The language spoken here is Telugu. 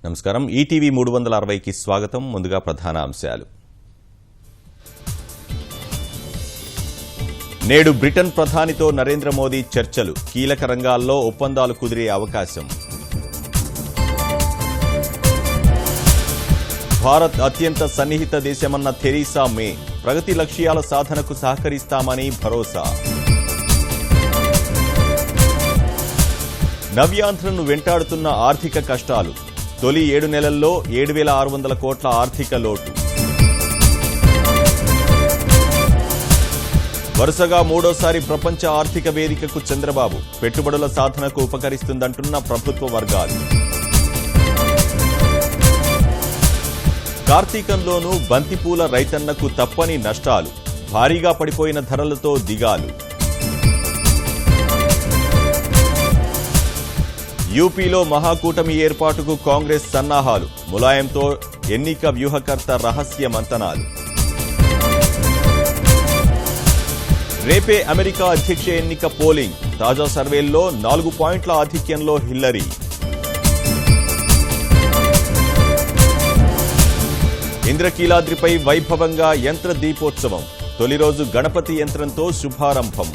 నమస్కారం ఈటీవీ 360కి స్వాగతం. ముందుగా ప్రధాన అంశాలు. నేడు బ్రిటన్ ప్రధానితో నరేంద్ర మోదీ చర్చలు. కీలక రంగాల్లో ఒప్పందాలు కుదిరే అవకాశం. భారత్ అత్యంత సన్నిహిత దేశమన్న థెరీసా మే. ప్రగతి లక్ష్యాల సాధనకు సహకరిస్తామని భరోసా. నవ్యాంధ్రను వెంటాడుతున్న ఆర్థిక కష్టాలు. తొలి 7 నెలల్లో 7,600 కోట్ల ఆర్థిక లోటు. వరుసగా మూడోసారి ప్రపంచ ఆర్థిక వేదికకు చంద్రబాబు. పెట్టుబడుల సాధనకు ఉపకరిస్తుందంటున్న ప్రభుత్వ వర్గాలు. కార్తీకంలోనూ బంతిపూల రైతన్నకు తప్పని నష్టాలు. భారీగా పడిపోయిన ధరలతో దిగాలు. యూపీలో మహాకూటమి ఏర్పాటుకు కాంగ్రెస్ సన్నాహాలు. ములాయంతో ఎన్నిక వ్యూహకర్త రహస్య మంతనాలు. రేపే అమెరికా అధ్యక్ష ఎన్నిక పోలింగ్. తాజా సర్వేల్లో 4 పాయింట్ల ఆధిక్యంలో హిల్లరీ. ఇంద్రకీలాద్రిపై వైభవంగా యంత్ర దీపోత్సవం. తొలి రోజు గణపతి యంత్రంతో శుభారంభం.